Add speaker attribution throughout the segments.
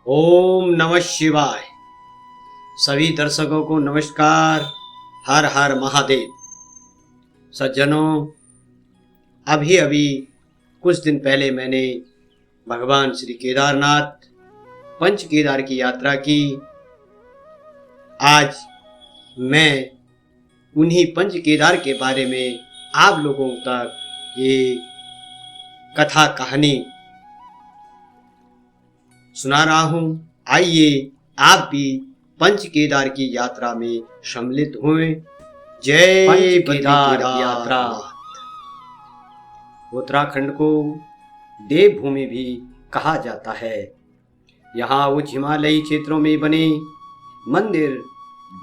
Speaker 1: ओम नमः शिवाय। सभी दर्शकों को नमस्कार। हर हर महादेव। सज्जनों, अभी अभी कुछ दिन पहले मैंने भगवान श्री केदारनाथ पंच केदार की यात्रा की। आज मैं उन्हीं पंच केदार के बारे में आप लोगों तक ये कथा कहानी सुना रहा हूँ। आइए आप भी पंच केदार की यात्रा में सम्मिलित हुए। जय
Speaker 2: पंच
Speaker 1: केदार यात्रा। उत्तराखंड को देवभूमि भी कहा जाता है। यहाँ उच्च हिमालयी क्षेत्रों में बने मंदिर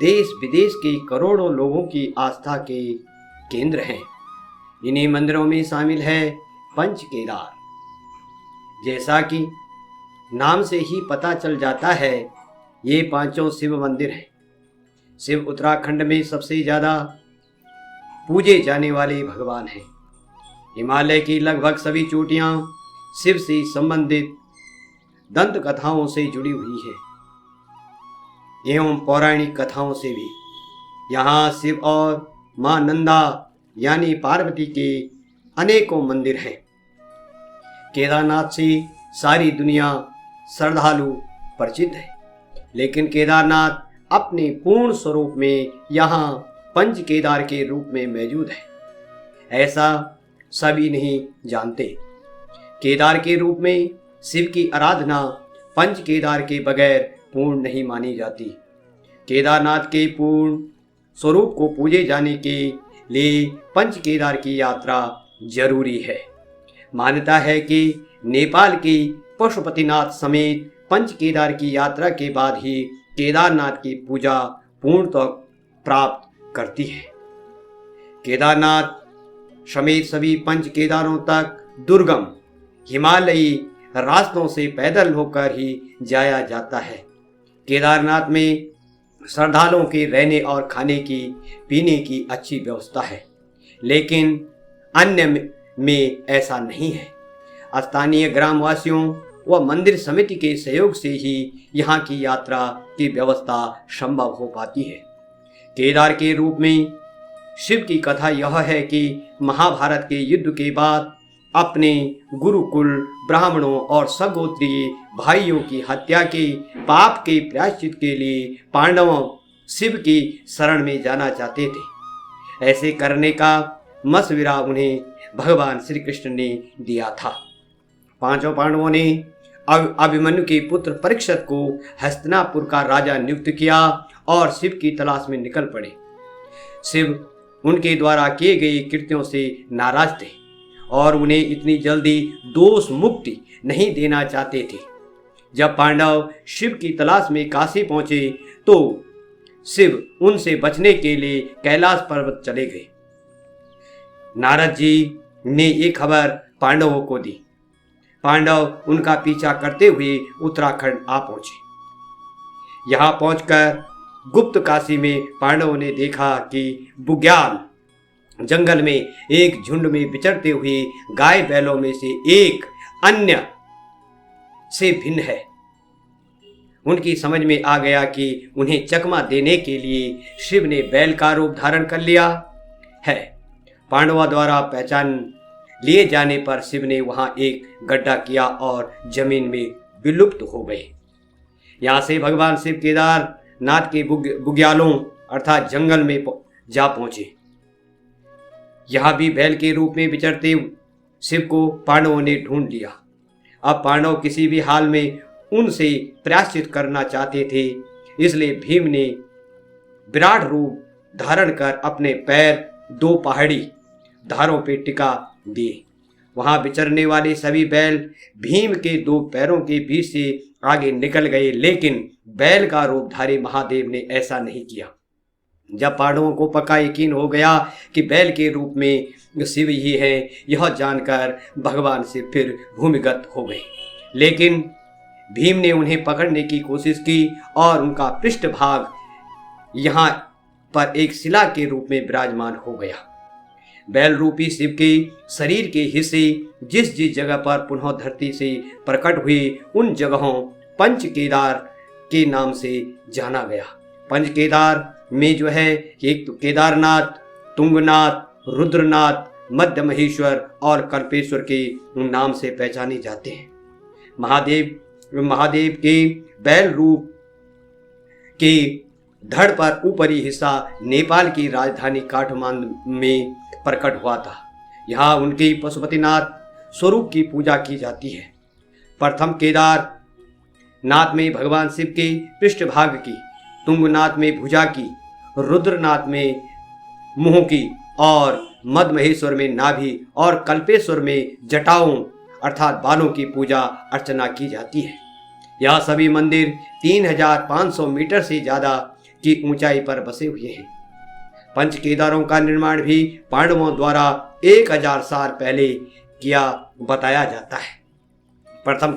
Speaker 1: देश विदेश के करोड़ों लोगों की आस्था के केंद्र हैं। इन्हीं मंदिरों में शामिल है पंच केदार। जैसा कि नाम से ही पता चल जाता है, ये पांचों शिव मंदिर हैं। शिव उत्तराखंड में सबसे ज़्यादा पूजे जाने वाले भगवान हैं। हिमालय की लगभग सभी चोटियाँ शिव से संबंधित दंत कथाओं से जुड़ी हुई है एवं पौराणिक कथाओं से भी। यहाँ शिव और माँ नंदा यानी पार्वती के अनेकों मंदिर हैं। केदारनाथ से सारी दुनिया श्रद्धालु परिचित है, लेकिन केदारनाथ अपने पूर्ण स्वरूप में यहाँ पंच केदार के रूप में मौजूद है। ऐसा सभी नहीं जानते। केदार के रूप में शिव की आराधना पंच केदार के बगैर पूर्ण नहीं मानी जाती। केदारनाथ के पूर्ण स्वरूप को पूजे जाने के लिए पंच केदार की यात्रा जरूरी है। मान्यता है कि नेपाल के पशुपतिनाथ समेत पंच केदार की यात्रा के बाद ही केदारनाथ की पूजा पूर्णतः प्राप्त करती है। केदारनाथ समेत सभी पंच केदारों तक दुर्गम हिमालयी रास्तों से पैदल होकर ही जाया जाता है। केदारनाथ में श्रद्धालुओं के रहने और खाने की पीने की अच्छी व्यवस्था है, लेकिन अन्य में ऐसा नहीं है। स्थानीय ग्रामवासियों व मंदिर समिति के सहयोग से ही यहाँ की यात्रा की व्यवस्था संभव हो पाती है। केदार के रूप में शिव की कथा यह है कि महाभारत के युद्ध के बाद अपने गुरुकुल ब्राह्मणों और सगोत्रीय भाइयों की हत्या के पाप के प्रायश्चित के लिए पांडव शिव की शरण में जाना चाहते थे। ऐसे करने का मशविरा उन्हें भगवान श्री कृष्ण ने दिया था। पांचों पांडवों ने अभिमन्यु के पुत्र परीक्षित को हस्तिनापुर का राजा नियुक्त किया और शिव की तलाश में निकल पड़े। शिव उनके द्वारा किए गए कृत्यों से नाराज थे और उन्हें इतनी जल्दी दोष मुक्ति नहीं देना चाहते थे। जब पांडव शिव की तलाश में काशी पहुंचे तो शिव उनसे बचने के लिए कैलाश पर्वत चले गए। नारद जी ने ये खबर पांडवों को दी। पांडव उनका पीछा करते हुए उत्तराखंड आ पहुंचे। यहाँ पहुंचकर गुप्त काशी में पांडवों ने देखा कि बुग्याल जंगल में एक झुंड में विचरते हुए गाय बैलों में से एक अन्य से भिन्न है। उनकी समझ में आ गया कि उन्हें चकमा देने के लिए शिव ने बैल का रूप धारण कर लिया है। पांडवों द्वारा पहचान लिए जाने पर शिव ने वहां एक गड्ढा किया और जमीन में विलुप्त हो गए। यहाँ से भगवान शिव केदारनाथ के बुग्यालों अर्थात जंगल में जा पहुंचे। यहाँ भी बैल के रूप में विचरते शिव को पांडवों ने ढूंढ लिया। अब पांडव किसी भी हाल में उनसे प्रायश्चित करना चाहते थे, इसलिए भीम ने विराट रूप धारण कर अपने पैर दो पहाड़ी धारों पे टिका दिए। वहां विचरने वाले सभी बैल भीम के दो पैरों के बीच से आगे निकल गए, लेकिन बैल का रूपधारी महादेव ने ऐसा नहीं किया। जब पांडवों को पक्का यकीन हो गया कि बैल के रूप में शिव ही है, यह जानकर भगवान शिव फिर भूमिगत हो गए। लेकिन भीम ने उन्हें पकड़ने की कोशिश की और उनका पृष्ठभाग यहाँ पर एक शिला के रूप में विराजमान हो गया। बैल रूपी शिव के शरीर के हिस्से जिस जिस जगह पर पुनः धरती से प्रकट हुए, उन जगहों पंच केदार के नाम से जाना गया। पंच केदार में जो है एक तो केदारनाथ, तुंगनाथ, रुद्रनाथ, मध्य महेश्वर और कल्पेश्वर के नाम से पहचाने जाते हैं। महादेव के बैल रूप के धड़ पर ऊपरी हिस्सा नेपाल की राजधानी काठमांडू में प्रकट हुआ था। यहाँ उनके पशुपतिनाथ स्वरूप की पूजा की जाती है। प्रथम केदार नाथ में भगवान शिव के पृष्ठभाग की, तुंगनाथ में भुजा की, रुद्रनाथ में मुंह की और मध्य महेश्वर में नाभि और कल्पेश्वर में जटाओं अर्थात बालों की पूजा अर्चना की जाती है। यह सभी मंदिर 3500 मीटर से ज़्यादा की ऊंचाई पर बसे हुए हैं। पंच केदारों का निर्माण भी पांडवों द्वारा 1000 साल पहले किया बताया जाता है। प्रथम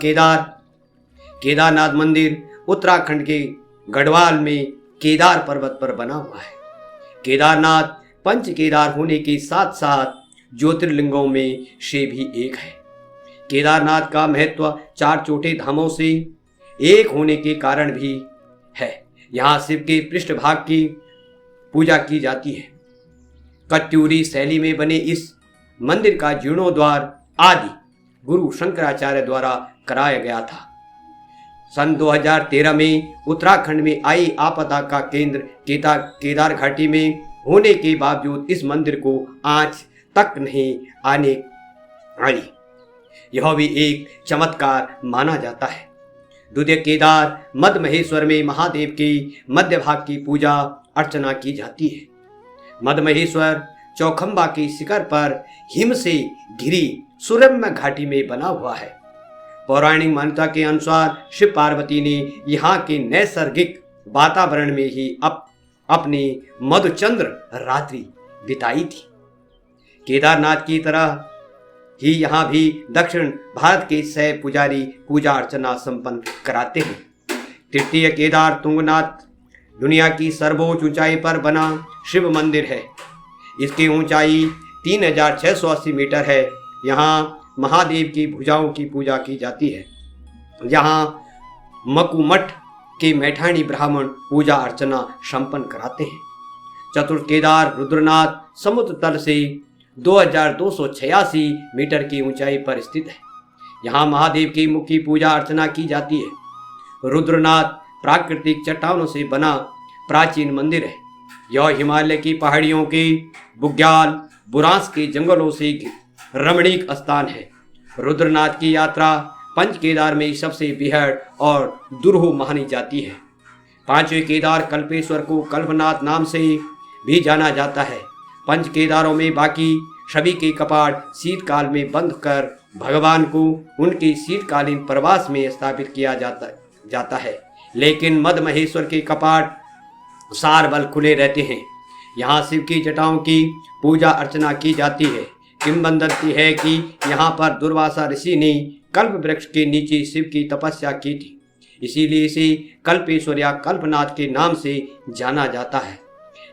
Speaker 1: केदारनाथ मंदिर उत्तराखंड के गढ़वाल में केदार पर्वत पर बना हुआ है। केदारनाथ पंच केदार होने के साथ साथ ज्योतिर्लिंगों में से भी एक है। केदारनाथ का महत्व 4 छोटे धामों से एक होने के कारण भी है। यहाँ शिव के पृष्ठभाग की पूजा की जाती है। कत्यूरी शैली में बने इस मंदिर का जीर्णोद्धार आदि गुरु शंकराचार्य द्वारा कराया गया था। सन 2013 में उत्तराखंड में आई आपदा का केंद्र केदार घाटी में होने के बावजूद इस मंदिर को आज तक नहीं आने आई। यह भी एक चमत्कार माना जाता है। द्वितीय केदार मध्य महेश्वर में महादेव के मध्य भाग की पूजा अर्चना की जाती है। मध्य महेश्वर चौखंबा के शिखर पर हिम से घिरी सुरम्य घाटी में बना हुआ है। पौराणिक मान्यता के अनुसार शिव पार्वती ने यहाँ के नैसर्गिक वातावरण में ही अपनी मधुचंद्र रात्रि बिताई थी। केदारनाथ की तरह ही यहाँ भी दक्षिण भारत के शैव पुजारी पूजा अर्चना संपन्न कराते हैं। तृतीय केदार तुंगनाथ दुनिया की सर्वोच्च ऊंचाई पर बना शिव मंदिर है। इसकी ऊंचाई 3680 मीटर है। यहाँ महादेव की भुजाओं की पूजा की जाती है। यहाँ मकुमठ के मैठाणी ब्राह्मण पूजा अर्चना संपन्न कराते हैं। चतुर्थ केदार रुद्रनाथ समुद्र तल से 2286 मीटर की ऊंचाई पर स्थित है। यहाँ महादेव की मुख्य पूजा अर्चना की जाती है। रुद्रनाथ प्राकृतिक चट्टानों से बना प्राचीन मंदिर है। यह हिमालय की पहाड़ियों के बुग्याल बुरांस के जंगलों से रमणीक स्थान है। रुद्रनाथ की यात्रा पंच केदार में सबसे बेहद और दुरूह मानी जाती है। पांचवें केदार कल्पेश्वर को कल्पनाथ नाम से भी जाना जाता है। पंच केदारों में बाकी सभी के कपाट शीतकाल में बंद कर भगवान को उनके शीतकालीन प्रवास में स्थापित किया जाता है, लेकिन मध्य महेश्वर के कपाट साल भर खुले रहते हैं। यहाँ शिव की जटाओं की पूजा अर्चना की जाती है। किंवदंती है कि यहाँ पर दुर्वासा ऋषि ने कल्प वृक्ष के नीचे शिव की तपस्या की थी, इसीलिए इसे कल्पेश्वर या कल्पनाथ के नाम से जाना जाता है।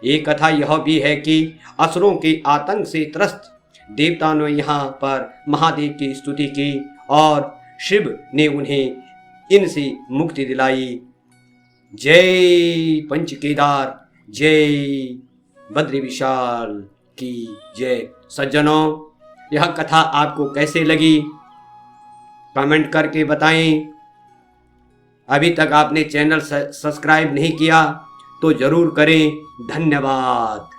Speaker 1: एक कथा यह भी है कि असुरों के आतंक से त्रस्त देवताओं ने यहाँ पर महादेव की स्तुति की और शिव ने उन्हें इनसे मुक्ति दिलाई। जय पंच केदार, जय बद्री विशाल की जय। सज्जनों, यह कथा आपको कैसे लगी कमेंट करके बताएं। अभी तक आपने चैनल सब्सक्राइब नहीं किया तो जरूर करें। धन्यवाद।